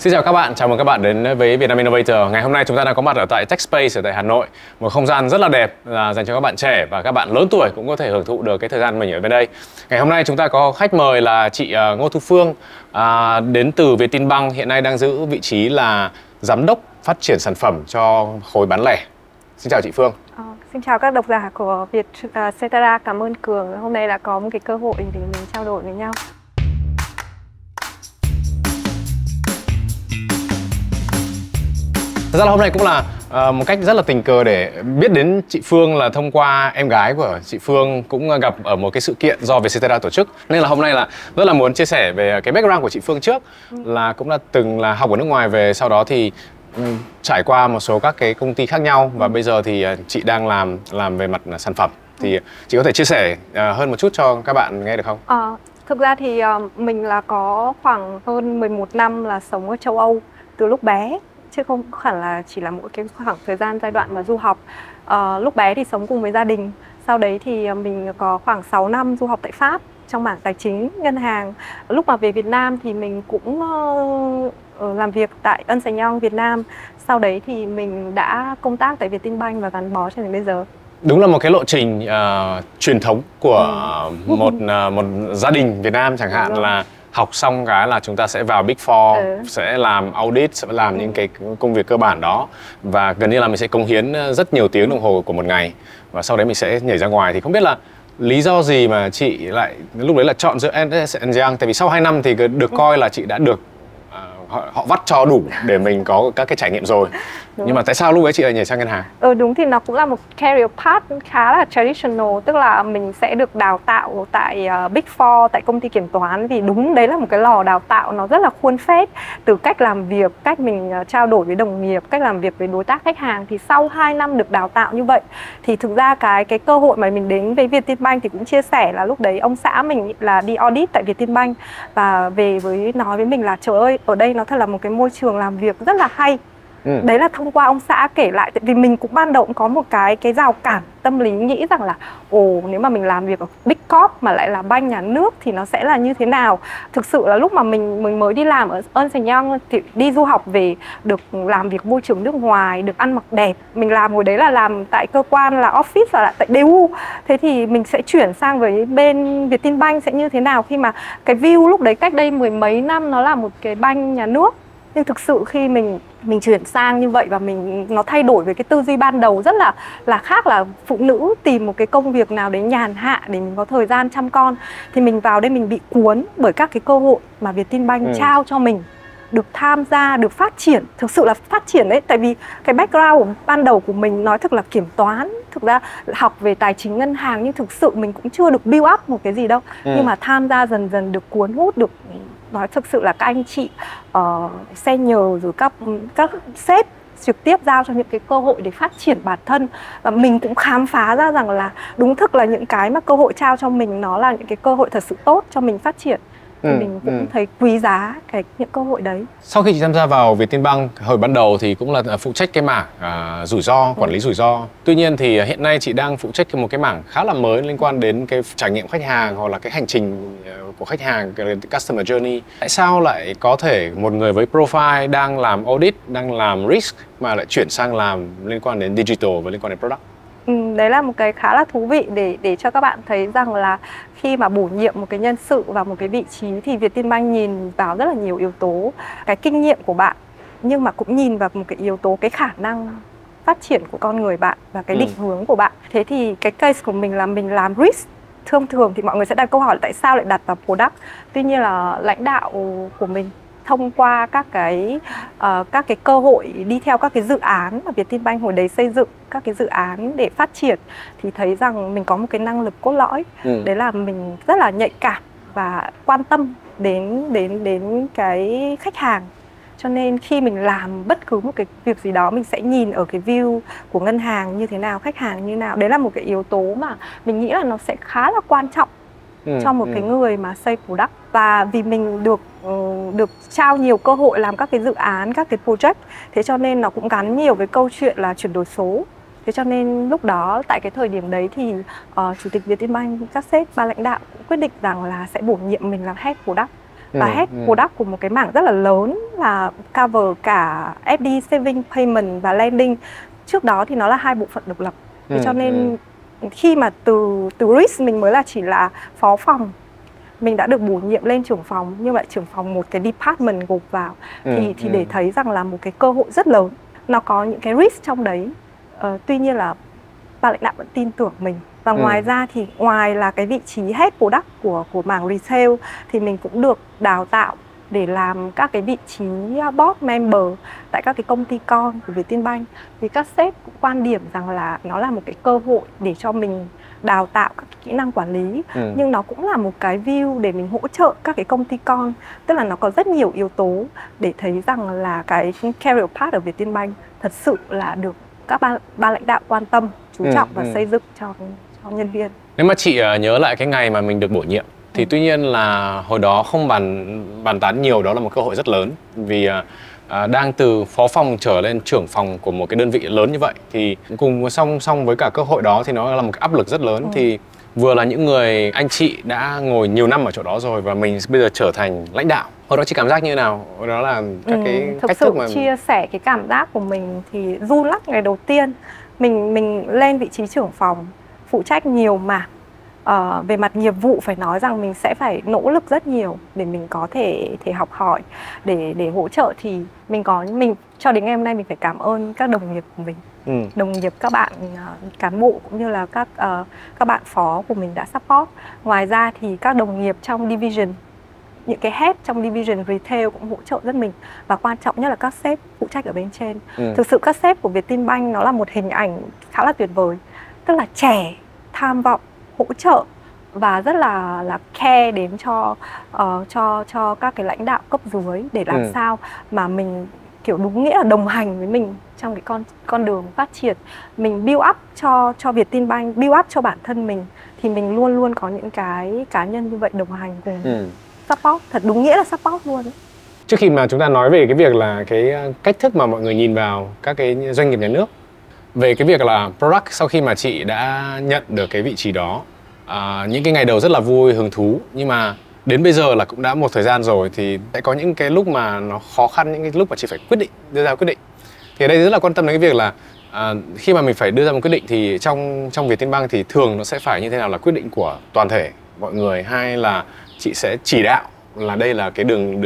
Xin chào các bạn, chào mừng các bạn đến với Vietnam Innovator. Ngày hôm nay chúng ta đang có mặt ở tại TechSpace ở tại Hà Nội. Một không gian rất là đẹp dành cho các bạn trẻ và các bạn lớn tuổi cũng có thể hưởng thụ được cái thời gian mình ở bên đây. Ngày hôm nay chúng ta có khách mời là chị Ngô Thu Phương đến từ Vietinbank, hiện nay đang giữ vị trí là giám đốc phát triển sản phẩm cho khối bán lẻ. Xin chào chị Phương. Xin chào các độc giả của Vietcetera, cảm ơn Cường. Hôm nay là có một cái cơ hội để mình trao đổi với nhau. Thật ra là hôm nay cũng là một cách rất là tình cờ để biết đến chị Phương là thông qua em gái của chị Phương cũng gặp ở một cái sự kiện do Vietcetera tổ chức. Nên là hôm nay là rất là muốn chia sẻ về cái background của chị Phương trước. Là cũng là từng là học ở nước ngoài về, sau đó thì trải qua một số các cái công ty khác nhau và bây giờ thì chị đang làm về mặt sản phẩm. Thì chị có thể chia sẻ hơn một chút cho các bạn nghe được không? Thực ra thì mình là có khoảng hơn 11 năm là sống ở châu Âu từ lúc bé, chứ không hẳn là chỉ là mỗi cái khoảng thời gian giai đoạn mà du học. Lúc bé thì sống cùng với gia đình, sau đấy thì mình có khoảng 6 năm du học tại Pháp trong mảng tài chính, ngân hàng. Lúc mà về Việt Nam thì mình cũng làm việc tại Ernst Young Việt Nam. Sau đấy thì mình đã công tác tại Vietinbank và gắn bó cho đến bây giờ. Đúng là một cái lộ trình truyền thống của một gia đình Việt Nam chẳng hạn, là học xong cái là chúng ta sẽ vào Big Four, sẽ làm audit, sẽ làm những cái công việc cơ bản đó và gần như là mình sẽ cống hiến rất nhiều tiếng đồng hồ của một ngày và sau đấy mình sẽ nhảy ra ngoài. Thì không biết là lý do gì mà chị lại lúc đấy là chọn giữa Ernst Young, tại vì sau 2 năm thì được coi là chị đã được họ vắt cho đủ để mình có các cái trải nghiệm rồi. Nhưng mà tại sao lúc ấy chị lại nhảy sang ngân hàng? Đúng, thì nó cũng là một career path khá là traditional, tức là mình sẽ được đào tạo tại Big Four, tại công ty kiểm toán, vì đúng đấy là một cái lò đào tạo nó rất là khuôn phép, từ cách làm việc, cách mình trao đổi với đồng nghiệp, cách làm việc với đối tác khách hàng. Thì sau 2 năm được đào tạo như vậy thì thực ra cái cơ hội mà mình đến với Vietinbank thì cũng chia sẻ là lúc đấy ông xã mình là đi audit tại Vietinbank và về nói với mình là trời ơi, ở đây nó thật là một cái môi trường làm việc rất là hay. Đấy là thông qua ông xã kể lại, tại vì mình cũng ban đầu cũng có một cái rào cản tâm lý, nghĩ rằng là nếu mà mình làm việc ở Big Corp mà lại là banh nhà nước thì nó sẽ là như thế nào. Thực sự là lúc mà mình mới đi làm ở Ernst Young thì đi du học về, được làm việc môi trường nước ngoài, được ăn mặc đẹp. Mình làm hồi đấy là làm tại cơ quan là office là tại DU. Thế thì mình sẽ chuyển sang với bên Vietinbank sẽ như thế nào khi mà cái view lúc đấy cách đây 10 mấy năm nó là một cái banh nhà nước. Nhưng thực sự khi mình chuyển sang như vậy và nó thay đổi về cái tư duy ban đầu rất là khác, là phụ nữ tìm một cái công việc nào đấy nhàn hạ để mình có thời gian chăm con. Thì mình vào đây mình bị cuốn bởi các cái cơ hội mà Vietinbank trao cho mình, được tham gia, được phát triển, thực sự là phát triển đấy. Tại vì cái background ban đầu của mình nói thật là kiểm toán, thực ra học về tài chính ngân hàng nhưng thực sự mình cũng chưa được build up một cái gì đâu. Nhưng mà tham gia dần dần được cuốn hút, được nói thực sự là các anh chị senior rồi các sếp trực tiếp giao cho những cái cơ hội để phát triển bản thân. Và mình cũng khám phá ra rằng là đúng thực là những cái mà cơ hội trao cho mình nó là những cái cơ hội thật sự tốt cho mình phát triển. Thì mình cũng thấy quý giá những cơ hội đấy. Sau khi chị tham gia vào Vietinbank hồi ban đầu thì cũng là phụ trách cái mảng rủi ro, quản lý rủi ro. Tuy nhiên thì hiện nay chị đang phụ trách một cái mảng khá là mới liên quan đến cái trải nghiệm khách hàng hoặc là cái hành trình của khách hàng, cái customer journey. Tại sao lại có thể một người với profile đang làm audit, đang làm risk mà lại chuyển sang làm liên quan đến digital và liên quan đến product? Đấy là một cái khá là thú vị để cho các bạn thấy rằng là khi mà bổ nhiệm một cái nhân sự vào một cái vị trí thì Vietinbank nhìn vào rất là nhiều yếu tố, cái kinh nghiệm của bạn, nhưng mà cũng nhìn vào một cái yếu tố cái khả năng phát triển của con người bạn và cái định hướng của bạn. Thế thì cái case của mình là mình làm risk. Thường thì mọi người sẽ đặt câu hỏi là tại sao lại đặt vào product. Tuy nhiên là lãnh đạo của mình thông qua các cái cơ hội đi theo các cái dự án mà Vietinbank hồi đấy xây dựng, các cái dự án để phát triển, thì thấy rằng mình có một cái năng lực cốt lõi. Đấy là mình rất là nhạy cảm và quan tâm đến cái khách hàng. Cho nên khi mình làm bất cứ một cái việc gì đó, mình sẽ nhìn ở cái view của ngân hàng như thế nào, khách hàng như nào. Đấy là một cái yếu tố mà mình nghĩ là nó sẽ khá là quan trọng cho một cái người mà xây product. Và vì mình được trao nhiều cơ hội làm các cái dự án, các cái project, thế cho nên nó cũng gắn nhiều với câu chuyện là chuyển đổi số. Thế cho nên lúc đó, tại cái thời điểm đấy thì Chủ tịch Vietinbank, các sếp, ban lãnh đạo cũng quyết định rằng là sẽ bổ nhiệm mình làm Head Product. và head product của một cái mảng rất là lớn là cover cả FD, saving, payment và lending. Trước đó thì nó là hai bộ phận độc lập. Cho nên khi mà từ risk mình mới là chỉ là phó phòng, mình đã được bổ nhiệm lên trưởng phòng, như vậy trưởng phòng một cái department gộp vào thì để thấy rằng là một cái cơ hội rất lớn. Nó có những cái risk trong đấy. Tuy nhiên là ban lãnh đạo vẫn tin tưởng mình. Và ngoài ra thì ngoài là cái vị trí head product của mảng retail thì mình cũng được đào tạo để làm các cái vị trí board member tại các cái công ty con của Vietinbank. Vì các sếp cũng quan điểm rằng là nó là một cái cơ hội để cho mình đào tạo các kỹ năng quản lý, nhưng nó cũng là một cái view để mình hỗ trợ các cái công ty con. Tức là nó có rất nhiều yếu tố để thấy rằng là cái career path ở Vietinbank thật sự là được các ban lãnh đạo quan tâm, chú trọng và xây dựng cho nhân viên. Nếu mà chị nhớ lại cái ngày mà mình được bổ nhiệm thì tuy nhiên là hồi đó không bàn tán nhiều, đó là một cơ hội rất lớn. Vì đang từ phó phòng trở lên trưởng phòng của một cái đơn vị lớn như vậy thì cùng song với cả cơ hội đó thì nó là một cái áp lực rất lớn. Thì vừa là những người anh chị đã ngồi nhiều năm ở chỗ đó rồi và mình bây giờ trở thành lãnh đạo. Hồi đó chị cảm giác như thế nào? Hồi đó là các cái cách thức mà... Thực sự chia sẻ cái cảm giác của mình thì run lắm. Ngày đầu tiên mình lên vị trí trưởng phòng, phụ trách nhiều mảng. Về mặt nghiệp vụ phải nói rằng mình sẽ phải nỗ lực rất nhiều để mình có thể học hỏi, để hỗ trợ. Thì mình cho đến ngày hôm nay mình phải cảm ơn các đồng nghiệp của mình, đồng nghiệp, các bạn cán bộ cũng như là các bạn phó của mình đã support. Ngoài ra thì các đồng nghiệp trong division, những cái head trong division retail cũng hỗ trợ rất mình. Và quan trọng nhất là các sếp phụ trách ở bên trên. Thực sự các sếp của Vietinbank nó là một hình ảnh khá là tuyệt vời. Tức là trẻ, tham vọng, hỗ trợ và rất là care đến cho các cái lãnh đạo cấp dưới để làm sao mà mình kiểu đúng nghĩa là đồng hành với mình trong cái con đường phát triển. Mình build up cho Vietinbank, build up cho bản thân mình thì mình luôn luôn có những cái cá nhân như vậy đồng hành cùng support, thật đúng nghĩa là support luôn. Trước khi mà chúng ta nói về cái việc là cái cách thức mà mọi người nhìn vào các cái doanh nghiệp nhà nước, về cái việc là product, sau khi mà chị đã nhận được cái vị trí đó, những cái ngày đầu rất là vui, hứng thú, nhưng mà đến bây giờ là cũng đã một thời gian rồi thì sẽ có những cái lúc mà nó khó khăn, những cái lúc mà chị phải đưa ra quyết định. Thì ở đây rất là quan tâm đến cái việc là khi mà mình phải đưa ra một quyết định thì trong Vietinbank thì thường nó sẽ phải như thế nào, là quyết định của toàn thể mọi người, hay là chị sẽ chỉ đạo là đây là cái đường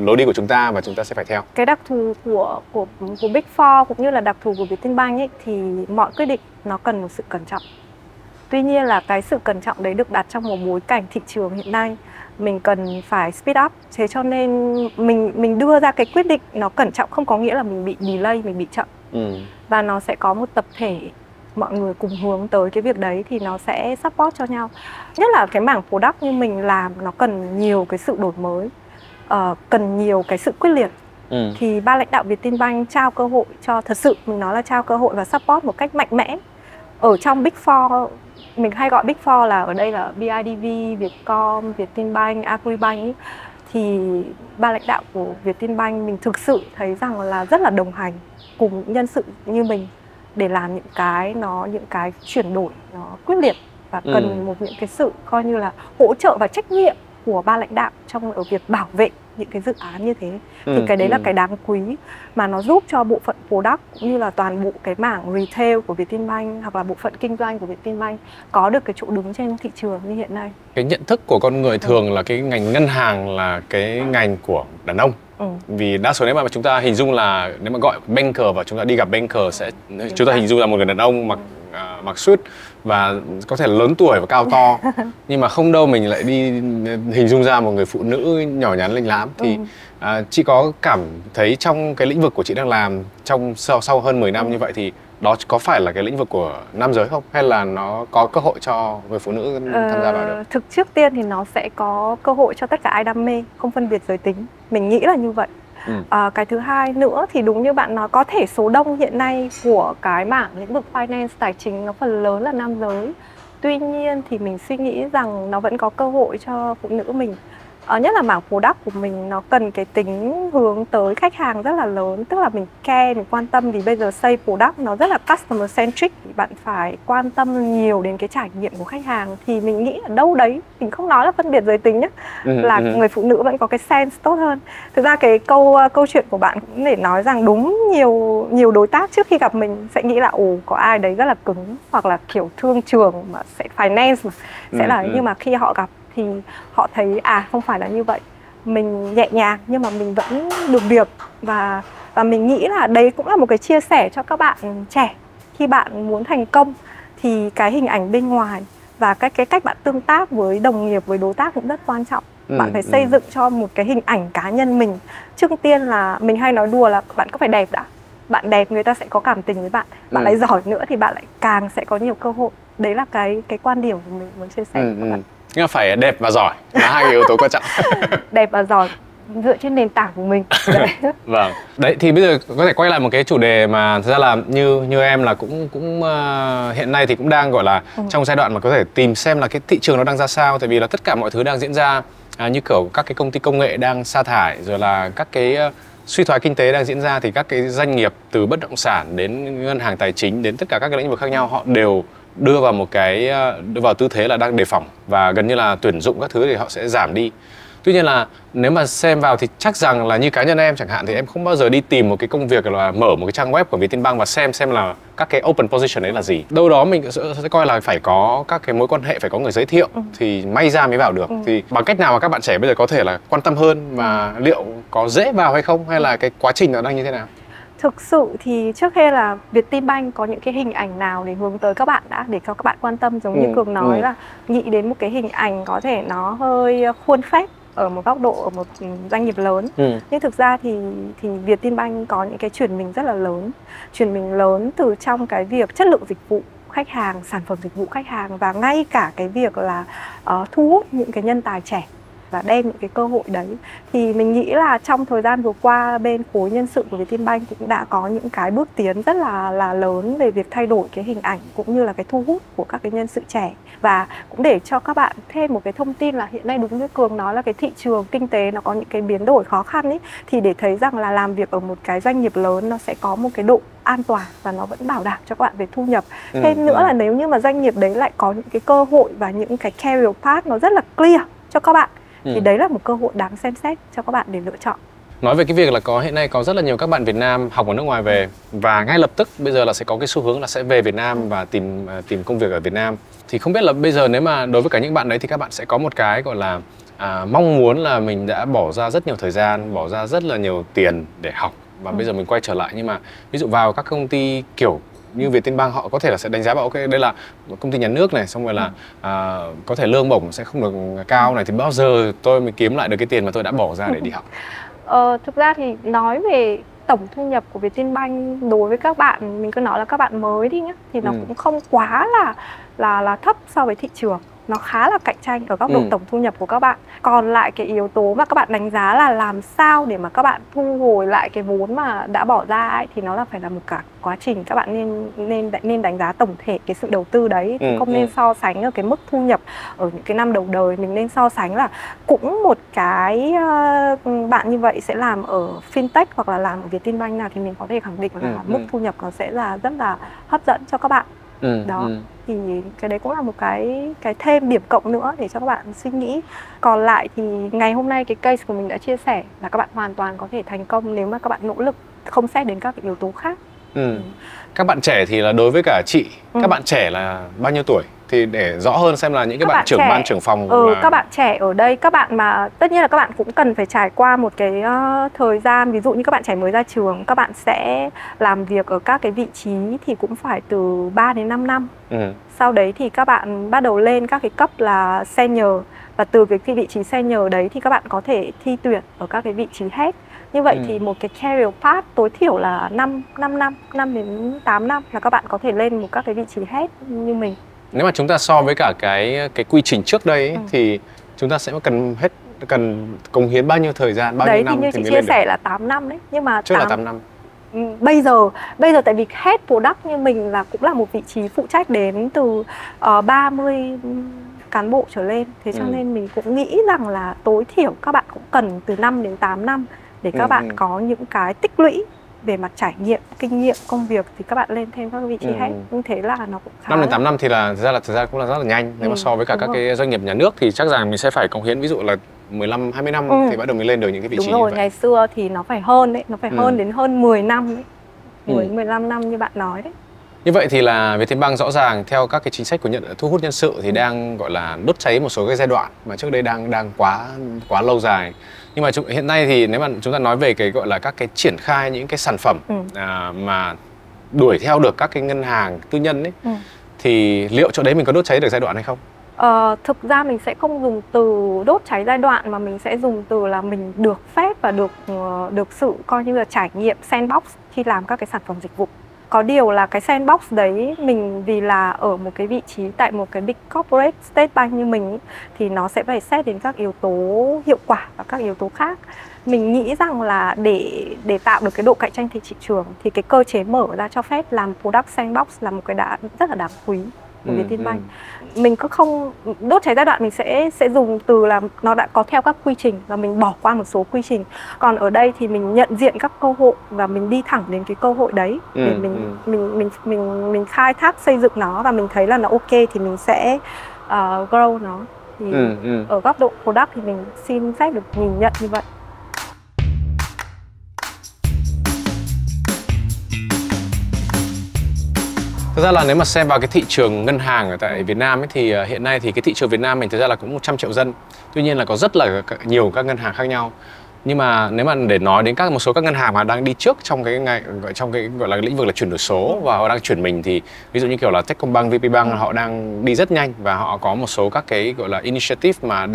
lối đi của chúng ta và chúng ta sẽ phải theo? Cái đặc thù của Big Four cũng như là đặc thù của Vietinbank ấy, thì mọi quyết định nó cần một sự cẩn trọng. Tuy nhiên là cái sự cẩn trọng đấy được đặt trong một bối cảnh thị trường hiện nay, mình cần phải speed up. Thế cho nên mình đưa ra cái quyết định nó cẩn trọng không có nghĩa là mình bị delay, mình bị chậm. Và nó sẽ có một tập thể mọi người cùng hướng tới cái việc đấy thì nó sẽ support cho nhau. Nhất là cái mảng product như mình làm, nó cần nhiều cái sự đổi mới, cần nhiều cái sự quyết liệt. Thì ban lãnh đạo Vietinbank trao cơ hội cho, thật sự mình nói là trao cơ hội và support một cách mạnh mẽ. Ở trong Big Four, mình hay gọi Big Four là ở đây là BIDV, Vietcom, Vietinbank, Agribank, thì ban lãnh đạo của Vietinbank mình thực sự thấy rằng là rất là đồng hành cùng nhân sự như mình để làm những cái chuyển đổi nó quyết liệt và cần những cái sự coi như là hỗ trợ và trách nhiệm của ban lãnh đạo ở việc bảo vệ những cái dự án như thế. Thì cái đấy là cái đáng quý mà nó giúp cho bộ phận product cũng như là toàn bộ cái mảng retail của Vietinbank hoặc là bộ phận kinh doanh của Vietinbank có được cái chỗ đứng trên thị trường như hiện nay. Cái nhận thức của con người thường là cái ngành ngân hàng là cái ngành của đàn ông. Vì đa số nếu mà chúng ta hình dung là nếu mà gọi banker và chúng ta đi gặp banker chúng ta hình dung là một người đàn ông mặc suit và có thể là lớn tuổi và cao to. Nhưng mà không đâu, mình lại đi hình dung ra một người phụ nữ nhỏ nhắn linh lám. Thì chị có cảm thấy trong cái lĩnh vực của chị đang làm sau hơn 10 năm như vậy thì đó có phải là cái lĩnh vực của nam giới không? Hay là nó có cơ hội cho người phụ nữ tham gia vào được? Thực trước tiên thì nó sẽ có cơ hội cho tất cả ai đam mê, không phân biệt giới tính. Mình nghĩ là như vậy. Cái thứ hai nữa thì đúng như bạn nói, có thể số đông hiện nay của cái mảng lĩnh vực finance, tài chính nó phần lớn là nam giới. Tuy nhiên thì mình suy nghĩ rằng nó vẫn có cơ hội cho phụ nữ mình nhất là mảng product của mình nó cần cái tính hướng tới khách hàng rất là lớn, tức là mình care, mình quan tâm, vì bây giờ xây product nó rất là customer centric, bạn phải quan tâm nhiều đến cái trải nghiệm của khách hàng. Thì mình nghĩ ở đâu đấy, mình không nói là phân biệt giới tính nhé, là người phụ nữ vẫn có cái sense tốt hơn. Thực ra cái câu chuyện của bạn cũng để nói rằng đúng, nhiều đối tác trước khi gặp mình sẽ nghĩ là có ai đấy rất là cứng, hoặc là kiểu thương trường mà sẽ finance mà sẽ là, nhưng mà khi họ gặp thì họ thấy không phải là như vậy, mình nhẹ nhàng nhưng mà mình vẫn được việc. Và mình nghĩ là đấy cũng là một cái chia sẻ cho các bạn trẻ. Khi bạn muốn thành công thì cái hình ảnh bên ngoài và cái cách bạn tương tác với đồng nghiệp, với đối tác cũng rất quan trọng. Bạn phải xây dựng cho một cái hình ảnh cá nhân mình. Trước tiên là mình hay nói đùa là bạn có phải đẹp đã. Bạn đẹp người ta sẽ có cảm tình với bạn. Bạn lại giỏi nữa thì bạn lại càng sẽ có nhiều cơ hội. Đấy là cái quan điểm của mình muốn chia sẻ với các bạn. Nhưng mà phải đẹp và giỏi là hai yếu tố quan trọng. Đẹp và giỏi dựa trên nền tảng của mình. Vâng. Đấy thì bây giờ có thể quay lại một cái chủ đề mà thực ra là như em là cũng hiện nay thì cũng đang gọi là trong giai đoạn mà có thể tìm xem là cái thị trường nó đang ra sao, tại vì là tất cả mọi thứ đang diễn ra như kiểu các cái công ty công nghệ đang sa thải, rồi là các cái suy thoái kinh tế đang diễn ra, thì các cái doanh nghiệp từ bất động sản đến ngân hàng tài chính đến tất cả các cái lĩnh vực khác nhau, họ đều đưa vào tư thế là đang đề phòng, và gần như là tuyển dụng các thứ thì họ sẽ giảm đi. Tuy nhiên là nếu mà xem vào thì chắc rằng là như cá nhân em chẳng hạn thì em không bao giờ đi tìm một cái công việc là mở một cái trang web của Vietinbank và xem là các cái open position đấy là gì. Đâu đó mình sẽ coi là phải có các cái mối quan hệ, phải có người giới thiệu thì may ra mới vào được. Thì bằng cách nào mà các bạn trẻ bây giờ có thể là quan tâm hơn, và liệu có dễ vào hay không, hay là cái quá trình nó đang như thế nào? Thực sự thì trước hết là Vietinbank có những cái hình ảnh nào để hướng tới các bạn đã, để cho các bạn quan tâm, giống như Cường nói là nghĩ đến một cái hình ảnh có thể nó hơi khuôn phép ở một góc độ, ở một doanh nghiệp lớn. Nhưng thực ra thì Vietinbank có những cái chuyển mình rất là lớn. Chuyển mình lớn từ trong cái việc chất lượng dịch vụ khách hàng, sản phẩm dịch vụ khách hàng, và ngay cả cái việc là thu hút những cái nhân tài trẻ và đem những cái cơ hội đấy. Thì mình nghĩ là trong thời gian vừa qua, bên khối nhân sự của Vietinbank cũng đã có những cái bước tiến rất là lớn về việc thay đổi cái hình ảnh cũng như là cái thu hút của các cái nhân sự trẻ. Và cũng để cho các bạn thêm một cái thông tin là hiện nay đúng như Cường nói là cái thị trường kinh tế nó có những cái biến đổi khó khăn ấy, thì để thấy rằng là làm việc ở một cái doanh nghiệp lớn nó sẽ có một cái độ an toàn và nó vẫn bảo đảm cho các bạn về thu nhập. Thêm nữa là nếu như mà doanh nghiệp đấy lại có những cái cơ hội và những cái career path nó rất là clear cho các bạn, thì đấy là một cơ hội đáng xem xét cho các bạn để lựa chọn. Nói về cái việc là hiện nay có rất là nhiều các bạn Việt Nam học ở nước ngoài về, và ngay lập tức bây giờ là sẽ có cái xu hướng là sẽ về Việt Nam và tìm công việc ở Việt Nam. Thì không biết là bây giờ nếu mà đối với cả những bạn đấy thì các bạn sẽ có một cái gọi là mong muốn là mình đã bỏ ra rất nhiều thời gian, bỏ ra rất là nhiều tiền để học, và bây giờ mình quay trở lại. Nhưng mà ví dụ vào các công ty kiểu như Vietinbank, họ có thể là sẽ đánh giá bảo ok đây là một công ty nhà nước này, xong rồi là có thể lương bổng sẽ không được cao này, thì bao giờ tôi mới kiếm lại được cái tiền mà tôi đã bỏ ra để đi học? Thực ra thì nói về tổng thu nhập của Vietinbank đối với các bạn, mình cứ nói là các bạn mới đi nhé, thì nó cũng không quá là thấp so với thị trường. Nó khá là cạnh tranh ở góc độ tổng thu nhập của các bạn. Còn lại cái yếu tố mà các bạn đánh giá là làm sao để mà các bạn thu hồi lại cái vốn mà đã bỏ ra ấy, thì nó là phải là một cả quá trình. Các bạn nên đánh giá tổng thể cái sự đầu tư đấy. Không nên so sánh ở cái mức thu nhập ở những cái năm đầu đời. Mình nên so sánh là cũng một cái bạn như vậy sẽ làm ở fintech hoặc là làm ở Vietinbank nào, thì mình có thể khẳng định là mức thu nhập nó sẽ là rất là hấp dẫn cho các bạn. Thì cái đấy cũng là một cái thêm điểm cộng nữa để cho các bạn suy nghĩ. Còn lại thì ngày hôm nay cái case của mình đã chia sẻ là các bạn hoàn toàn có thể thành công nếu mà các bạn nỗ lực, không xét đến các cái yếu tố khác. Các bạn trẻ thì là đối với cả chị, các bạn trẻ là bao nhiêu tuổi? Thì để rõ hơn xem là những cái bạn trưởng ban, trưởng phòng là... Các bạn trẻ ở đây, các bạn mà tất nhiên là các bạn cũng cần phải trải qua một cái thời gian. Ví dụ như các bạn trẻ mới ra trường, các bạn sẽ làm việc ở các cái vị trí thì cũng phải từ 3 đến 5 năm. Sau đấy thì các bạn bắt đầu lên các cái cấp là senior, và từ cái vị trí senior đấy thì các bạn có thể thi tuyển ở các cái vị trí head. Như vậy thì một cái career path tối thiểu là 5 đến 8 năm là các bạn có thể lên một các cái vị trí head như mình. Nếu mà chúng ta so với cả cái quy trình trước đây ấy, thì chúng ta sẽ cần cống hiến bao nhiêu thời gian, bao nhiêu năm thì mới lên được? Đấy, thì như chị chia sẻ là 8 năm đấy. Nhưng mà trước là 8 năm. Bây giờ tại vì head product như mình là cũng là một vị trí phụ trách đến từ 30 cán bộ trở lên. Thế cho nên mình cũng nghĩ rằng là tối thiểu các bạn cũng cần từ 5 đến 8 năm để các bạn có những cái tích lũy về mặt trải nghiệm, kinh nghiệm công việc thì các bạn lên thêm các vị trí hết. Như thế là nó cũng khá 5 đến 8 năm thì là thực ra cũng là rất là nhanh. Nếu mà so với cả các cái doanh nghiệp nhà nước thì chắc rằng mình sẽ phải cống hiến ví dụ là 15 20 năm thì bắt đầu mình lên được những cái vị trí như vậy. Ngày xưa thì nó phải hơn đấy, nó phải hơn đến hơn 10 năm đấy. 15 năm như bạn nói đấy. Như vậy thì là Vietinbank rõ ràng theo các cái chính sách của thu hút nhân sự thì đang gọi là đốt cháy một số cái giai đoạn mà trước đây đang quá lâu dài. Nhưng mà hiện nay thì nếu mà chúng ta nói về cái gọi là các cái triển khai những cái sản phẩm mà đuổi theo được các cái ngân hàng tư nhân ấy thì liệu chỗ đấy mình có đốt cháy được giai đoạn hay không? Thực ra mình sẽ không dùng từ đốt cháy giai đoạn mà mình sẽ dùng từ là mình được phép và được sự coi như là trải nghiệm sandbox khi làm các cái sản phẩm dịch vụ. Có điều là cái sandbox đấy mình vì là ở một cái vị trí tại một cái big corporate state bank như mình thì nó sẽ phải xét đến các yếu tố hiệu quả và các yếu tố khác. Mình nghĩ rằng là để tạo được cái độ cạnh tranh thị trường thì cái cơ chế mở ra cho phép làm product sandbox là một cái rất là đáng quý của Vietinbank. Mình cứ không đốt cháy giai đoạn, mình sẽ dùng từ là nó đã có theo các quy trình và mình bỏ qua một số quy trình. Còn ở đây thì mình nhận diện các cơ hội và mình đi thẳng đến cái cơ hội đấy để mình khai thác xây dựng nó và mình thấy là nó ok thì mình sẽ grow nó. Thì ở góc độ product thì mình xin phép được nhìn nhận như vậy. Thực ra là nếu mà xem vào cái thị trường ngân hàng ở tại Việt Nam ấy, thì hiện nay thì cái thị trường Việt Nam mình thực ra là cũng 100 triệu dân. Tuy nhiên là có rất là nhiều các ngân hàng khác nhau. Nhưng mà nếu mà để nói đến một số các ngân hàng mà đang đi trước trong cái gọi là lĩnh vực là chuyển đổi số và họ đang chuyển mình thì ví dụ như kiểu là Techcombank, VPBank họ đang đi rất nhanh và họ có một số các cái gọi là initiative mà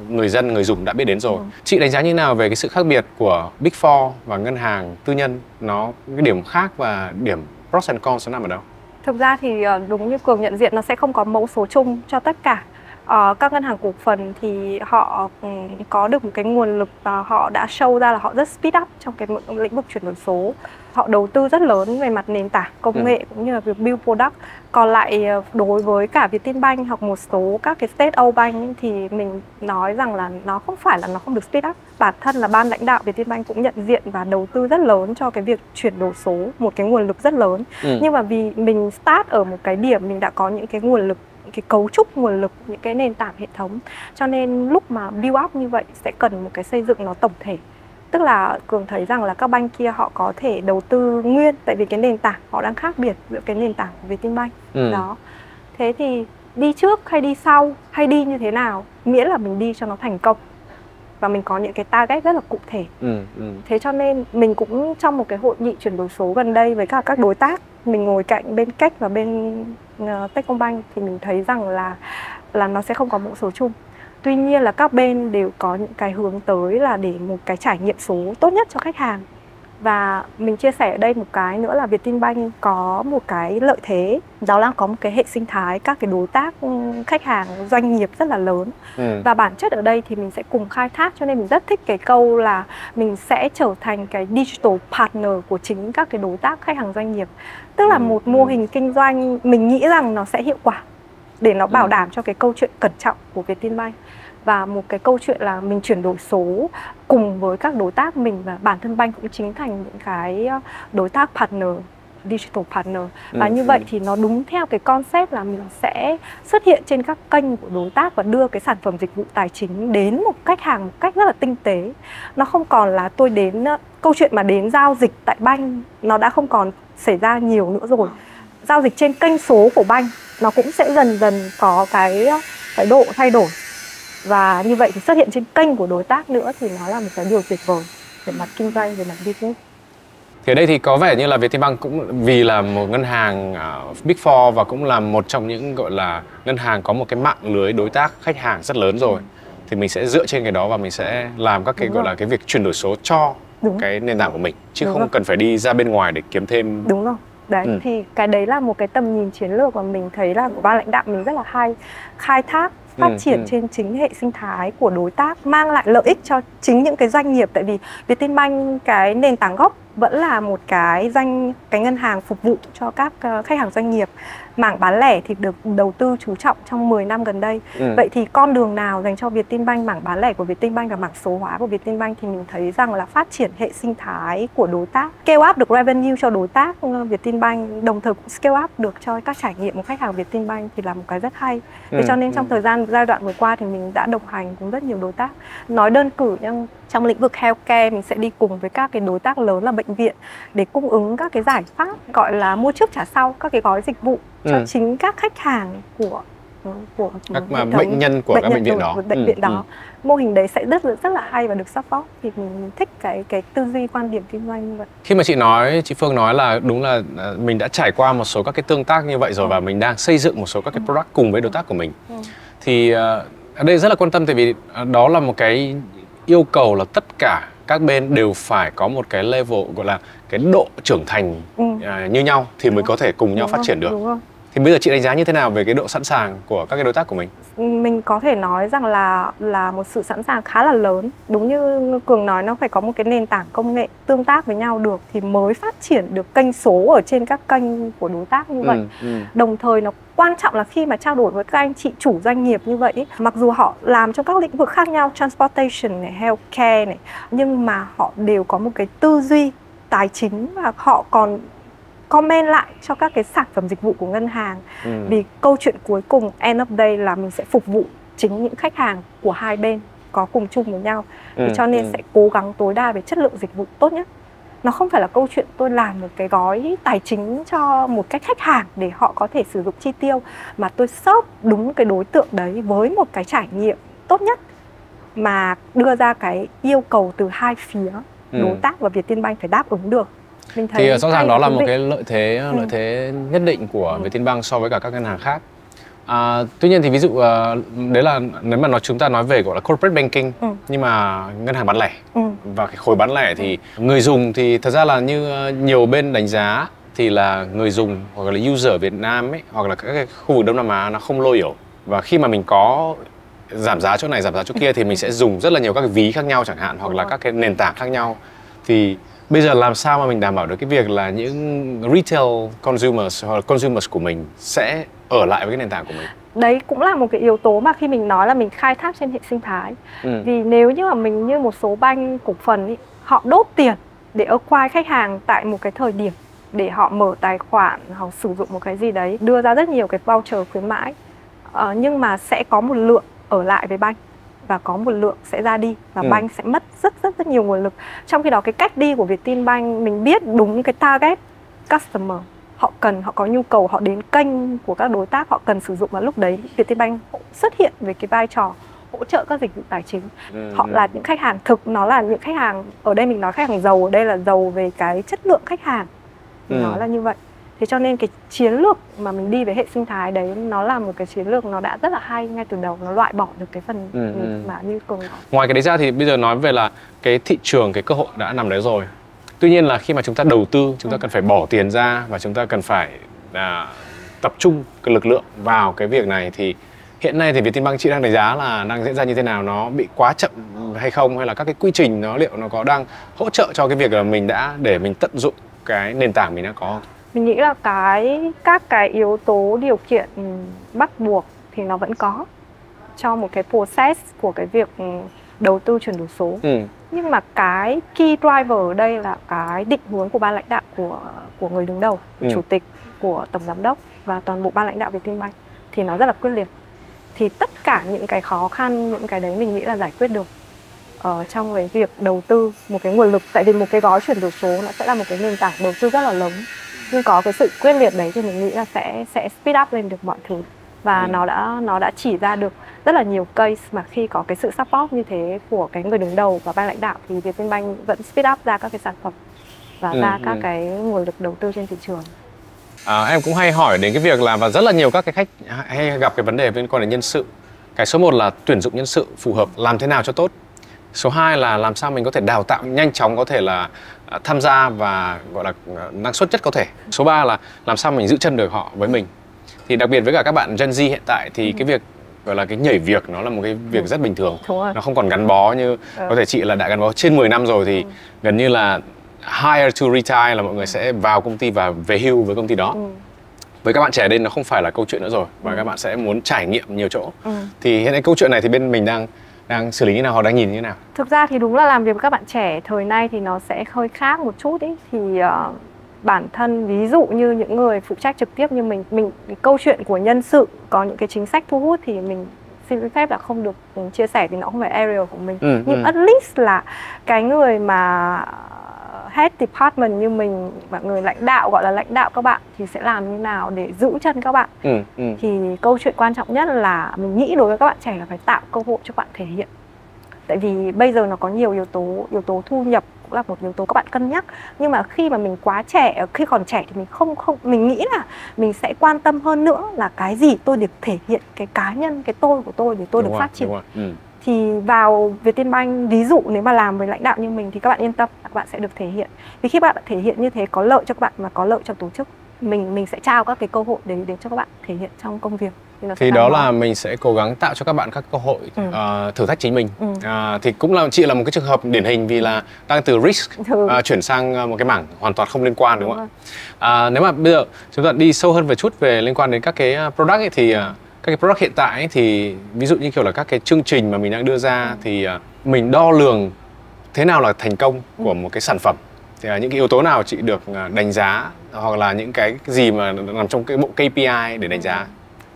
người dùng đã biết đến rồi. Chị đánh giá như nào về cái sự khác biệt của Big Four và ngân hàng tư nhân? Cái điểm khác và điểm pros and cons nó nằm ở đâu? Thực ra thì đúng như Cường nhận diện, nó sẽ không có mẫu số chung cho tất cả. Các ngân hàng cổ phần thì họ có được một cái nguồn lực và họ đã show ra là họ rất speed up trong cái lĩnh vực chuyển đổi số. Họ đầu tư rất lớn về mặt nền tảng công nghệ cũng như là việc build product. Còn lại đối với cả Vietinbank hoặc một số các cái state-owned bank thì mình nói rằng là nó không phải là nó không được speed up. Bản thân là ban lãnh đạo Vietinbank cũng nhận diện và đầu tư rất lớn cho cái việc chuyển đổi số, một cái nguồn lực rất lớn. Nhưng mà vì mình start ở một cái điểm mình đã có những cái nguồn lực, cái cấu trúc nguồn lực, những cái nền tảng hệ thống, cho nên lúc mà build up như vậy sẽ cần một cái xây dựng nó tổng thể. Tức là Cường thấy rằng là các bank kia họ có thể đầu tư nguyên tại vì cái nền tảng họ đang khác biệt giữa cái nền tảng của Vietinbank. Đó. Thế thì đi trước hay đi sau hay đi như thế nào, miễn là mình đi cho nó thành công và mình có những cái target rất là cụ thể. Thế cho nên mình cũng trong một cái hội nghị chuyển đổi số gần đây với các đối tác, mình ngồi cạnh bên Cách và bên Techcombank thì mình thấy rằng là nó sẽ không có mẫu số chung. Tuy nhiên là các bên đều có những cái hướng tới là để một cái trải nghiệm số tốt nhất cho khách hàng. Và mình chia sẻ ở đây một cái nữa là Vietinbank có một cái lợi thế, đó là có một cái hệ sinh thái các cái đối tác khách hàng doanh nghiệp rất là lớn. Và bản chất ở đây thì mình sẽ cùng khai thác, cho nên mình rất thích cái câu là mình sẽ trở thành cái digital partner của chính các cái đối tác khách hàng doanh nghiệp. Tức là một mô hình kinh doanh mình nghĩ rằng nó sẽ hiệu quả để nó bảo đảm cho cái câu chuyện cẩn trọng của Vietinbank. Và một cái câu chuyện là mình chuyển đổi số cùng với các đối tác mình, và bản thân bank cũng chính thành những cái đối tác partner, digital partner. Và như vậy thì nó đúng theo cái concept là mình sẽ xuất hiện trên các kênh của đối tác và đưa cái sản phẩm dịch vụ tài chính đến một khách hàng một cách rất là tinh tế. Nó không còn là tôi đến, câu chuyện mà đến giao dịch tại bank nó đã không còn xảy ra nhiều nữa rồi. Giao dịch trên kênh số của bank nó cũng sẽ dần dần có cái độ thay đổi. Và như vậy thì xuất hiện trên kênh của đối tác nữa thì nó là một cái điều tuyệt vời về mặt kinh doanh, về mặt business. Thì ở đây thì có vẻ như là Vietinbank cũng vì là một ngân hàng Big Four và cũng là một trong những gọi là ngân hàng có một cái mạng lưới đối tác khách hàng rất lớn rồi. Thì mình sẽ dựa trên cái đó và mình sẽ làm các cái gọi là cái việc chuyển đổi số cho cái nền tảng của mình, chứ không cần phải đi ra bên ngoài để kiếm thêm. Đúng rồi. Đấy, thì cái đấy là một cái tầm nhìn chiến lược mà mình thấy là của ban lãnh đạo mình rất là hay, khai thác phát triển trên chính hệ sinh thái của đối tác, mang lại lợi ích cho chính những cái doanh nghiệp. Tại vì Vietinbank cái nền tảng gốc vẫn là một cái ngân hàng phục vụ cho các khách hàng doanh nghiệp. Mảng bán lẻ thì được đầu tư chú trọng trong 10 năm gần đây. Vậy thì con đường nào dành cho Vietinbank, mảng bán lẻ của Vietinbank và mảng số hóa của Vietinbank thì mình thấy rằng là phát triển hệ sinh thái của đối tác, scale up được revenue cho đối tác Vietinbank, đồng thời cũng scale up được cho các trải nghiệm của khách hàng Vietinbank thì là một cái rất hay. Thế cho nên trong giai đoạn vừa qua thì mình đã đồng hành cùng rất nhiều đối tác. Nói đơn cử nhưng trong lĩnh vực healthcare mình sẽ đi cùng với các cái đối tác lớn là bệnh viện để cung ứng các cái giải pháp gọi là mua trước trả sau, các cái gói dịch vụ cho chính các khách hàng của các bệnh nhân của các bệnh viện đó. Mô hình đấy sẽ rất là hay và được support, thì mình thích cái tư duy quan điểm kinh doanh như vậy. Khi mà chị Phương nói là đúng là mình đã trải qua một số các cái tương tác như vậy rồi và mình đang xây dựng một số các cái product cùng với đối tác của mình, thì ở đây rất là quan tâm, tại vì đó là một cái yêu cầu là tất cả các bên đều phải có một cái level gọi là cái độ trưởng thành như nhau thì mới có thể cùng nhau phát triển được. Thì bây giờ chị đánh giá như thế nào về cái độ sẵn sàng của các cái đối tác của mình? Mình có thể nói rằng là một sự sẵn sàng khá là lớn. Đúng như Cường nói, nó phải có một cái nền tảng công nghệ tương tác với nhau được thì mới phát triển được kênh số ở trên các kênh của đối tác như vậy. Đồng thời nó quan trọng là khi mà trao đổi với các anh chị chủ doanh nghiệp như vậy, mặc dù họ làm trong các lĩnh vực khác nhau, transportation này, healthcare này, nhưng mà họ đều có một cái tư duy tài chính và họ còn comment lại cho các cái sản phẩm dịch vụ của ngân hàng. Vì câu chuyện cuối cùng end of day là mình sẽ phục vụ chính những khách hàng của hai bên có cùng chung với nhau. Cho nên sẽ cố gắng tối đa về chất lượng dịch vụ tốt nhất. Nó không phải là câu chuyện tôi làm một cái gói tài chính cho một cái khách hàng để họ có thể sử dụng chi tiêu, mà tôi serve đúng cái đối tượng đấy với một cái trải nghiệm tốt nhất mà đưa ra cái yêu cầu từ hai phía đối tác và Vietinbank phải đáp ứng được. Thì rõ ràng đó là một cái lợi thế nhất định của Vietinbank so với cả các ngân hàng khác. Tuy nhiên thì ví dụ đấy là nếu mà chúng ta nói về gọi là corporate banking, nhưng mà ngân hàng bán lẻ và cái khối bán lẻ thì người dùng thì thật ra là như nhiều bên đánh giá thì là người dùng hoặc là user Việt Nam ấy, hoặc là các cái khu vực Đông Nam Á nó không loyal, và khi mà mình có giảm giá chỗ này giảm giá chỗ kia thì mình sẽ dùng rất là nhiều các cái ví khác nhau chẳng hạn, hoặc là các cái nền tảng khác nhau. Thì bây giờ làm sao mà mình đảm bảo được cái việc là những retail consumers hoặc là consumers của mình sẽ ở lại với cái nền tảng của mình? Đấy cũng là một cái yếu tố mà khi mình nói là mình khai thác trên hệ sinh thái. Vì nếu như mà mình như một số banh cổ phần ý, họ đốt tiền để acquire khách hàng tại một cái thời điểm để họ mở tài khoản, họ sử dụng một cái gì đấy, đưa ra rất nhiều cái voucher khuyến mãi, nhưng mà sẽ có một lượng ở lại với banh và có một lượng sẽ ra đi, và banh sẽ mất rất nhiều nguồn lực. Trong khi đó cái cách đi của Vietinbank, mình biết đúng cái target customer họ cần, họ có nhu cầu, họ đến kênh của các đối tác họ cần sử dụng, và lúc đấy Vietinbank xuất hiện với cái vai trò hỗ trợ các dịch vụ tài chính. Họ là những khách hàng thực, nó là những khách hàng, ở đây mình nói khách hàng giàu, ở đây là giàu về cái chất lượng khách hàng, nó là như vậy. Thế cho nên cái chiến lược mà mình đi với hệ sinh thái đấy, nó là một cái chiến lược nó đã rất là hay ngay từ đầu, nó loại bỏ được cái phần mà như Cường nói. Ngoài cái đấy ra thì bây giờ nói về là cái thị trường, cái cơ hội đã nằm đấy rồi. Tuy nhiên là khi mà chúng ta đầu tư, chúng ta cần phải bỏ tiền ra và chúng ta cần phải tập trung cái lực lượng vào cái việc này. Thì hiện nay thì Vietinbank chị đang đánh giá là đang diễn ra như thế nào? Nó bị quá chậm hay không? Hay là các cái quy trình nó liệu nó có đang hỗ trợ cho cái việc là mình đã để mình tận dụng cái nền tảng mình đã có không? Mình nghĩ là các cái yếu tố điều kiện bắt buộc thì nó vẫn có cho một cái process của cái việc đầu tư chuyển đổi số. Nhưng mà cái key driver ở đây là cái định hướng của ban lãnh đạo của người đứng đầu, của chủ tịch, của tổng giám đốc và toàn bộ ban lãnh đạo Vietinbank thì nó rất là quyết liệt. Thì tất cả những cái khó khăn, những cái đấy mình nghĩ là giải quyết được trong cái việc đầu tư một cái nguồn lực. Tại vì một cái gói chuyển đổi số nó sẽ là một cái nền tảng đầu tư rất là lớn, nhưng có cái sự quyết liệt đấy thì mình nghĩ là sẽ speed up lên được mọi thứ. Và nó đã chỉ ra được rất là nhiều case mà khi có cái sự support như thế của cái người đứng đầu và ban lãnh đạo thì Vietinbank vẫn speed up ra các cái sản phẩm và ra các cái nguồn lực đầu tư trên thị trường. Em cũng hay hỏi đến cái việc là, và rất là nhiều các cái khách hay gặp cái vấn đề liên quan đến nhân sự. Cái số 1 là tuyển dụng nhân sự phù hợp làm thế nào cho tốt. Số 2 là làm sao mình có thể đào tạo nhanh chóng, có thể là tham gia và gọi là năng suất nhất có thể. Số 3 là làm sao mình giữ chân được họ với mình. Thì đặc biệt với cả các bạn Gen Z hiện tại thì cái việc gọi là cái nhảy việc nó là một cái việc rất bình thường. Nó không còn gắn bó như có thể chị là đã gắn bó trên 10 năm rồi thì gần như là hire to retire là mọi người sẽ vào công ty và về hưu với công ty đó. Với các bạn trẻ đây nó không phải là câu chuyện nữa rồi, và các bạn sẽ muốn trải nghiệm nhiều chỗ. Thì hiện nay câu chuyện này thì bên mình đang xử lý như nào, họ đang nhìn như nào? Thực ra thì đúng là làm việc với các bạn trẻ thời nay thì nó sẽ hơi khác một chút ý. Thì bản thân ví dụ như những người phụ trách trực tiếp như mình câu chuyện của nhân sự có những cái chính sách thu hút thì mình xin phép là không được chia sẻ vì nó không phải area của mình. Nhưng at least là cái người mà head department như mình và người lãnh đạo, gọi là lãnh đạo các bạn, thì sẽ làm như nào để giữ chân các bạn. Thì câu chuyện quan trọng nhất là mình nghĩ đối với các bạn trẻ là phải tạo cơ hội cho các bạn thể hiện. Tại vì bây giờ nó có nhiều yếu tố thu nhập cũng là một yếu tố các bạn cân nhắc. Nhưng mà khi mà mình quá trẻ, khi còn trẻ thì mình nghĩ là mình sẽ quan tâm hơn nữa là cái gì tôi được thể hiện, cái cá nhân, cái tôi của tôi để tôi được phát triển. Thì vào Vietinbank, ví dụ nếu mà làm với lãnh đạo như mình thì các bạn yên tâm, các bạn sẽ được thể hiện. Vì khi bạn thể hiện như thế có lợi cho các bạn và có lợi cho tổ chức. Mình sẽ trao các cái cơ hội để cho các bạn thể hiện trong công việc. Thì đó là mình sẽ cố gắng tạo cho các bạn các cơ hội thử thách chính mình. Thì cũng là chị là một cái trường hợp điển hình vì là đang từ risk chuyển sang một cái mảng hoàn toàn không liên quan, đúng không ạ? Nếu mà bây giờ chúng ta đi sâu hơn về chút về liên quan đến các cái product ấy, thì các cái product hiện tại ấy, thì ví dụ như kiểu là các cái chương trình mà mình đang đưa ra thì mình đo lường thế nào là thành công của một cái sản phẩm. Thì những cái yếu tố nào chị được đánh giá, hoặc là những cái gì mà nằm trong cái bộ KPI để đánh giá?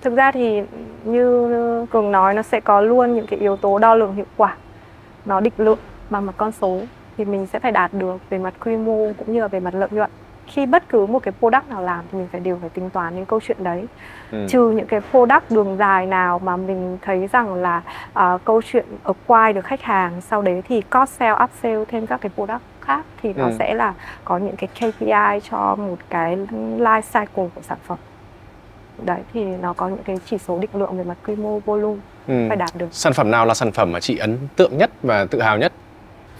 Thực ra thì như Cường nói, nó sẽ có luôn những cái yếu tố đo lường hiệu quả. Nó định lượng bằng một con số thì mình sẽ phải đạt được về mặt quy mô cũng như là về mặt lợi nhuận. Khi bất cứ một cái product nào làm thì mình đều phải tính toán những câu chuyện đấy. Trừ những cái product đường dài nào mà mình thấy rằng là câu chuyện acquire được khách hàng, sau đấy thì cross sell, upsell thêm các cái product khác thì nó sẽ là có những cái KPI cho một cái life cycle của sản phẩm. Đấy thì nó có những cái chỉ số định lượng về mặt quy mô, volume phải đạt được. Sản phẩm nào là sản phẩm mà chị ấn tượng nhất và tự hào nhất?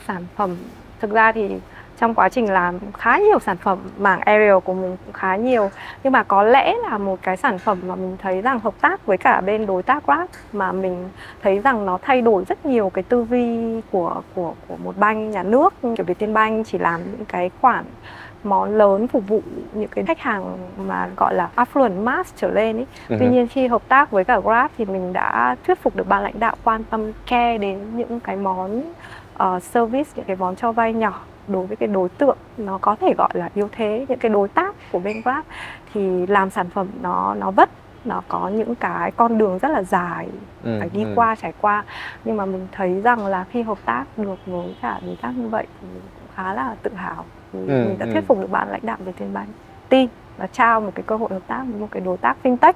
Sản phẩm, thực ra thì trong quá trình làm khá nhiều sản phẩm, mảng aerial của mình cũng khá nhiều. Nhưng mà có lẽ là một cái sản phẩm mà mình thấy rằng hợp tác với cả bên đối tác Grab mà mình thấy rằng nó thay đổi rất nhiều cái tư duy của một bank nhà nước. Kiểu Vietinbank chỉ làm những cái khoản món lớn phục vụ những cái khách hàng mà gọi là affluent mass trở lên ấy. Tuy nhiên khi hợp tác với cả Grab thì mình đã thuyết phục được ban lãnh đạo quan tâm care đến những cái món service, những cái món cho vay nhỏ đối với cái đối tượng nó có thể gọi là yếu thế, những cái đối tác của bên Grab. Thì làm sản phẩm nó vất, nó có những cái con đường rất là dài phải đi qua, trải qua. Nhưng mà mình thấy rằng là khi hợp tác được với cả đối tác như vậy thì mình cũng khá là tự hào. Mình đã thuyết phục được ban lãnh đạo Vietinbank tin và trao một cái cơ hội hợp tác với một cái đối tác fintech.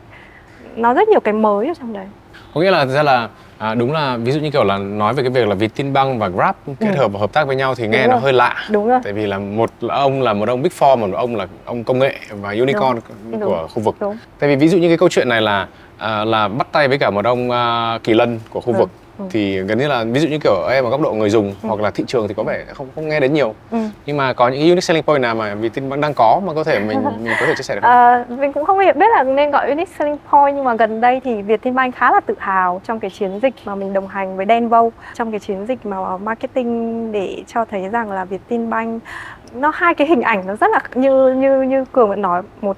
Nó rất nhiều cái mới ở trong đấy. Có nghĩa là ra là đúng là ví dụ như kiểu là nói về cái việc là Vietinbank và Grab kết hợp và hợp tác với nhau thì nghe nó hơi lạ. Đúng rồi. Tại vì là một là một ông Big Four, một ông là ông công nghệ và unicorn của khu vực. Tại vì ví dụ như cái câu chuyện này là bắt tay với cả một ông Kỳ Lân của khu vực. Thì gần như là ví dụ như kiểu em ở góc độ người dùng hoặc là thị trường thì có vẻ không nghe đến nhiều. Nhưng mà có những unique selling point nào mà Vietinbank đang có mà có thể mình có thể chia sẻ được không? Mình cũng không biết là nên gọi unique selling point, nhưng mà gần đây thì Vietinbank khá là tự hào trong cái chiến dịch mà mình đồng hành với Denvo, trong cái chiến dịch mà marketing để cho thấy rằng là Vietinbank nó hai cái hình ảnh nó rất là như Cường vẫn nói, một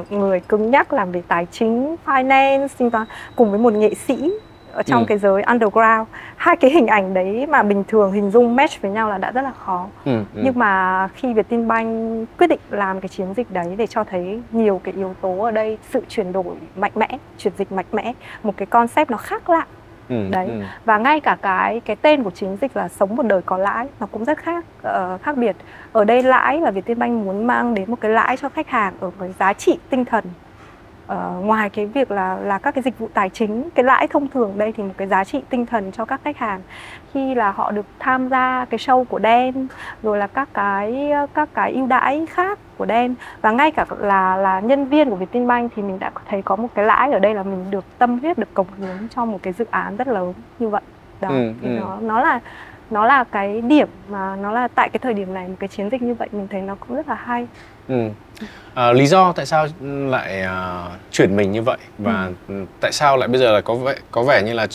người cứng nhắc làm về tài chính, finance, tính toán cùng với một nghệ sĩ ở trong cái giới underground. Hai cái hình ảnh đấy mà bình thường hình dung match với nhau là đã rất là khó. Nhưng mà khi Vietinbank quyết định làm cái chiến dịch đấy để cho thấy nhiều cái yếu tố ở đây, sự chuyển đổi mạnh mẽ, chuyển dịch mạnh mẽ, một cái concept nó khác lạ. Và ngay cả cái tên của chiến dịch là sống một đời có lãi, nó cũng rất khác biệt. Ở đây lãi là Vietinbank muốn mang đến một cái lãi cho khách hàng ở cái giá trị tinh thần. Ngoài cái việc là các cái dịch vụ tài chính, cái lãi thông thường đây thì một cái giá trị tinh thần cho các khách hàng khi là họ được tham gia cái show của Dan, rồi là các cái ưu đãi khác của Dan. Và ngay cả là nhân viên của Vietinbank thì mình đã thấy có một cái lãi ở đây là mình được tâm huyết, được cống hiến cho một cái dự án rất lớn như vậy. Đó, thì nó là cái điểm mà nó là tại cái thời điểm này một cái chiến dịch như vậy mình thấy nó cũng rất là hay. Lý do tại sao lại chuyển mình như vậy và tại sao lại bây giờ là có vẻ như là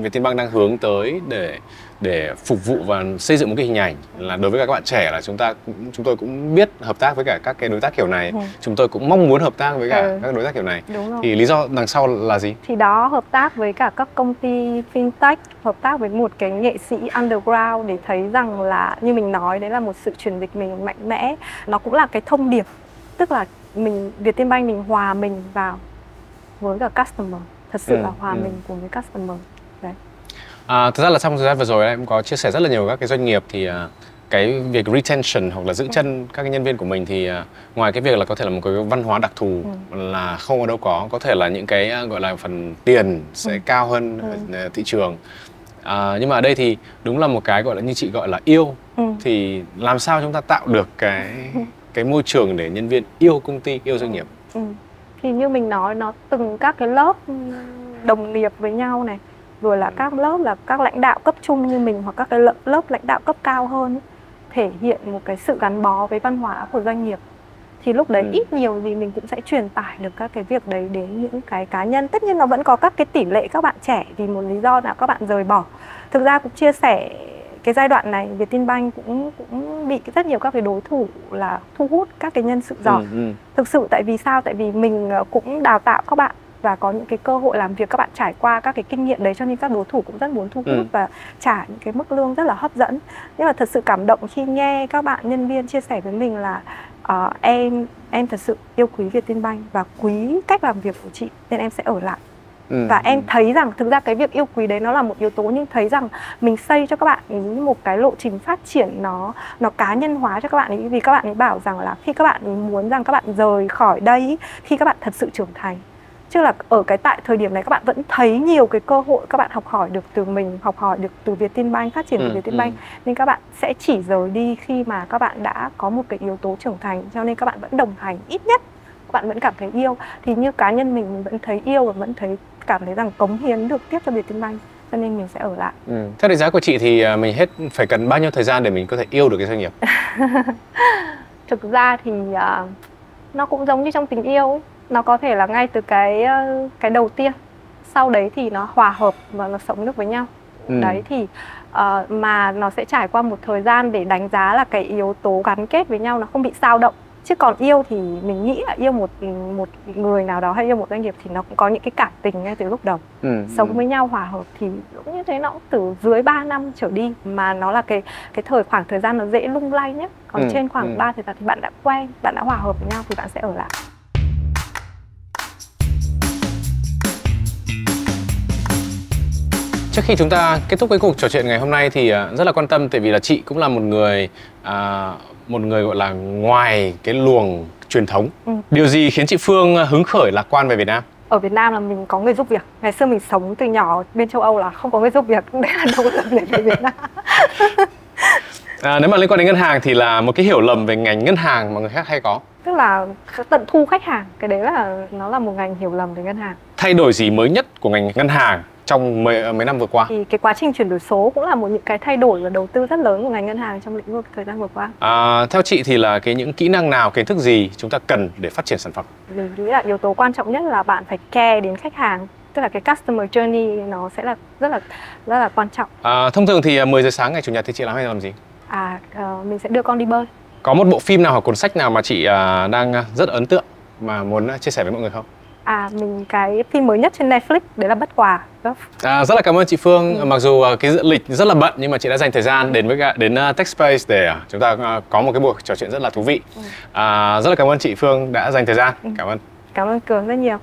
Vietinbank đang hướng tới để để phục vụ và xây dựng một cái hình ảnh là đối với các bạn trẻ là chúng tôi cũng biết hợp tác với cả các cái đối tác kiểu này, chúng tôi cũng mong muốn hợp tác với cả các đối tác kiểu này. Thì lý do đằng sau là gì? Thì đó, hợp tác với cả các công ty fintech, hợp tác với một cái nghệ sĩ underground để thấy rằng là như mình nói, đấy là một sự chuyển dịch mình mạnh mẽ. Nó cũng là cái thông điệp, tức là Vietinbank mình hòa mình vào với cả customer, thật sự là hòa mình cùng với customer. Đấy. Thực ra là trong thời gian vừa rồi em có chia sẻ rất là nhiều các cái doanh nghiệp thì cái việc retention hoặc là giữ chân các cái nhân viên của mình thì ngoài cái việc là có thể là một cái văn hóa đặc thù là không ở đâu có thể là những cái gọi là phần tiền sẽ cao hơn thị trường. Nhưng mà ở đây thì đúng là một cái gọi là như chị gọi là yêu. Thì làm sao chúng ta tạo được cái môi trường để nhân viên yêu công ty, yêu doanh nghiệp? Thì như mình nói, nó từng các cái lớp đồng nghiệp với nhau này, rồi là các lớp là các lãnh đạo cấp trung như mình hoặc các cái lớp lãnh đạo cấp cao hơn ấy, thể hiện một cái sự gắn bó với văn hóa của doanh nghiệp. Thì lúc đấy ít nhiều gì mình cũng sẽ truyền tải được các cái việc đấy đến những cái cá nhân. Tất nhiên nó vẫn có các cái tỷ lệ các bạn trẻ vì một lý do nào các bạn rời bỏ. Thực ra cũng chia sẻ cái giai đoạn này Vietinbank cũng bị rất nhiều các cái đối thủ là thu hút các cái nhân sự giỏi. Thực sự tại vì sao? Tại vì mình cũng đào tạo các bạn và có những cái cơ hội làm việc, các bạn trải qua các cái kinh nghiệm đấy, cho nên các đối thủ cũng rất muốn thu hút và trả những cái mức lương rất là hấp dẫn. Nhưng mà thật sự cảm động khi nghe các bạn nhân viên chia sẻ với mình là em thật sự yêu quý Vietinbank và quý cách làm việc của chị nên em sẽ ở lại. Và em thấy rằng thực ra cái việc yêu quý đấy nó là một yếu tố, nhưng thấy rằng mình xây cho các bạn ấy một cái lộ trình phát triển nó cá nhân hóa cho các bạn ấy, vì các bạn ấy bảo rằng là khi các bạn ấy muốn rằng các bạn rời khỏi đây khi các bạn thật sự trưởng thành. Chứ là ở tại thời điểm này các bạn vẫn thấy nhiều cái cơ hội các bạn học hỏi được từ mình, học hỏi được từ Vietinbank, phát triển từ Vietinbank. Nên các bạn sẽ chỉ rời đi khi mà các bạn đã có một cái yếu tố trưởng thành. Cho nên các bạn vẫn đồng hành, ít nhất các bạn vẫn cảm thấy yêu. Thì như cá nhân mình vẫn thấy yêu và vẫn cảm thấy rằng cống hiến được tiếp cho Vietinbank, cho nên mình sẽ ở lại. Theo đánh giá của chị thì mình phải cần bao nhiêu thời gian để mình có thể yêu được cái doanh nghiệp? Thực ra thì nó cũng giống như trong tình yêu ấy. Nó có thể là ngay từ cái đầu tiên, sau đấy thì nó hòa hợp và nó sống được với nhau. Đấy thì mà nó sẽ trải qua một thời gian để đánh giá là cái yếu tố gắn kết với nhau nó không bị xao động. Chứ còn yêu thì mình nghĩ là yêu một người nào đó hay yêu một doanh nghiệp thì nó cũng có những cái cảm tình ngay từ lúc đầu. Sống với nhau hòa hợp thì cũng như thế, nó cũng từ dưới 3 năm trở đi, mà nó là cái khoảng thời gian nó dễ lung lay nhất. Còn trên khoảng 3 thời gian thì bạn đã quen, bạn đã hòa hợp với nhau thì bạn sẽ ở lại. Trước khi chúng ta kết thúc cái cuộc trò chuyện ngày hôm nay thì rất là quan tâm, tại vì là chị cũng là một người gọi là ngoài cái luồng truyền thống. Điều gì khiến chị Phương hứng khởi lạc quan về Việt Nam? Ở Việt Nam là mình có người giúp việc. Ngày xưa mình sống từ nhỏ bên châu Âu là không có người giúp việc, đấy là động lực để về Việt Nam. Nếu mà liên quan đến ngân hàng thì là một cái hiểu lầm về ngành ngân hàng mà người khác hay có. Tức là tận thu khách hàng, cái đấy là nó là một ngành hiểu lầm về ngân hàng. Thay đổi gì mới nhất của ngành ngân hàng trong mấy năm vừa qua? Thì cái quá trình chuyển đổi số cũng là những cái thay đổi và đầu tư rất lớn của ngành ngân hàng trong lĩnh vực thời gian vừa qua. Theo chị thì là những kỹ năng nào, kiến thức gì chúng ta cần để phát triển sản phẩm? Mình nghĩ là yếu tố quan trọng nhất là bạn phải care đến khách hàng. Tức là cái customer journey nó sẽ là rất là quan trọng. Thông thường thì 10 giờ sáng ngày Chủ nhật thì chị hay làm gì? Mình sẽ đưa con đi bơi. Có một bộ phim nào hoặc cuốn sách nào mà chị đang rất ấn tượng mà muốn chia sẻ với mọi người không? Cái phim mới nhất trên Netflix đấy là Bất Quà. Rất là cảm ơn chị Phương. Mặc dù cái lịch rất là bận nhưng mà chị đã dành thời gian đến TechSpace để chúng ta có một cái buổi trò chuyện rất là thú vị. Rất là cảm ơn chị Phương đã dành thời gian. Cảm ơn. Cảm ơn Cường rất nhiều.